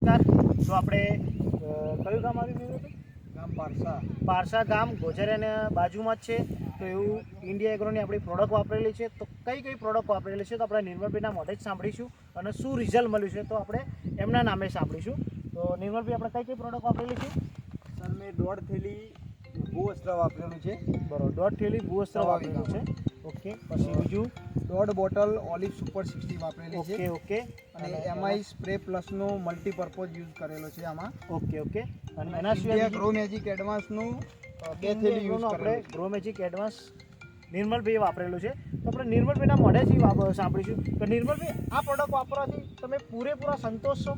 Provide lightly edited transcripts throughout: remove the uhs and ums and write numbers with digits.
નમસ્કાર. તો આપણે કયું ગામ આવ્યું? ગામ પારસા. પારસા ગામ ગોઝરિયાના બાજુમાં જ છે. તો એવું ઇન્ડિયા એગ્રોની આપણી પ્રોડક્ટ વાપરેલી છે. તો કઈ પ્રોડક્ટ વાપરેલી છે તો આપણે નિર્મલભાઈના મોઢે જ સાંભળીશું અને શું રિઝલ્ટ મળ્યું છે તો આપણે એમના નામે સાંભળીશું. તો નિર્મલભાઈ, આપણે કઈ પ્રોડક્ટ વાપરેલી છે? સર, મેં 1.5 થેલી ભૂવસ્ત્ર વાપરેલું છે. બરોબર, 1.5 થેલી ભૂવસ્ત્ર વાપરેલું છે. ઓકે, પછી બીજું 1.5 બોટલ ઓલિવ સુપર 60 વાપરેલી છે. ઓકે. અને એમઆઈ સ્પ્રે પ્લસનો મલ્ટીપર્પઝ યુઝ કરેલો છે આમાં. ઓકે. અને એના સિવાય ગ્રો મેજિક એડવાન્સનું 2 થેલી યુઝ આપણે કરેલું. ગ્રો મેજિક એડવાન્સ નિર્મલભાઈએ વાપરેલું છે. તો આપણે નિર્મલભાઈના મોઢેથી સાંભળીશું કે નિર્મલભાઈ, આ પ્રોડક્ટ વાપરવાથી તમે પૂરેપૂરા સંતોષ છો?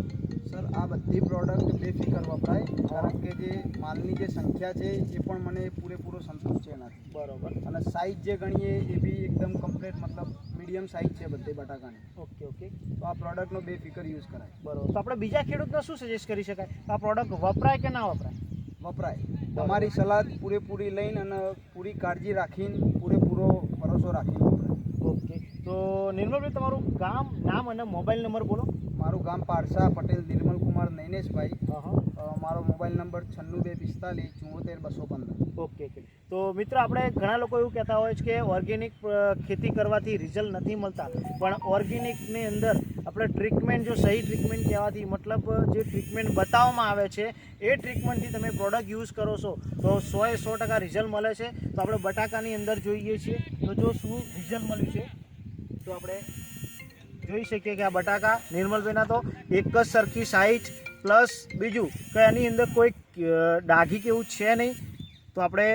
સર, આ બધી પ્રોડક્ટ બેફિકર વપરાય, કારણ કે જે માલની જે સંખ્યા છે એ પણ મને પૂરેપૂરો સંતોષ છે એનાથી. બરોબર. અને સાઇઝ જે ગણીએ એ બી એકદમ કમ્પ્લીટ, મતલબ મીડિયમ સાઇઝ છે બધી બટાકાની. ઓકે. તો આ પ્રોડક્ટનો બેફિકર યુઝ કરાય. બરોબર. તો આપણે બીજા ખેડૂતને શું સજેસ્ટ કરી શકાય? આ પ્રોડક્ટ વપરાય કે ના વપરાય? વપરાય. તમારી સલાહ પૂરેપૂરી લઈને અને પૂરી કાળજી રાખીને, પૂરેપૂરો ભરોસો રાખીને વપરાય. ઓકે. તો નિર્મલભાઈ, તમારું ગામ, નામ અને મોબાઈલ નંબર બોલો. મારું ગામ પારસા, પટેલ નિર્મલ કુમાર નૈનેશભાઈ. હા. મારો મોબાઈલ નંબર 96 245 74 215. ઓકે. તો મિત્રો, આપણે ઘણા લોકો એવું કહેતા હોય છે કે ઓર્ગેનિક ખેતી કરવાથી રિઝલ્ટ નથી મળતા, પણ ઓર્ગેનિકની અંદર આપણે ટ્રીટમેન્ટ, જો સહી ટ્રીટમેન્ટ કહેવાથી, મતલબ જે ટ્રીટમેન્ટ બતાવવામાં આવે છે એ ટ્રીટમેન્ટથી તમે પ્રોડક્ટ યુઝ કરો છો તો 100% રિઝલ્ટ મળે છે. તો આપણે બટાકાની અંદર જોઈએ છીએ તો જો શું રિઝલ્ટ મળ્યું છે તો આપણે જોઈ શકીએ કે આ બટાકા નિર્મલભાઈના તો એક જ સરખી સાઇઝ, પ્લસ બીજું કે એની અંદર કોઈ ડાઘી કે એવું છે નહીં. તો આપણે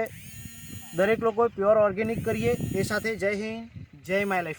દરેક લોકો પ્યોર ઓર્ગેનિક કરીએ. એ સાથે જય હિન્દ, જય માય લાઈફ.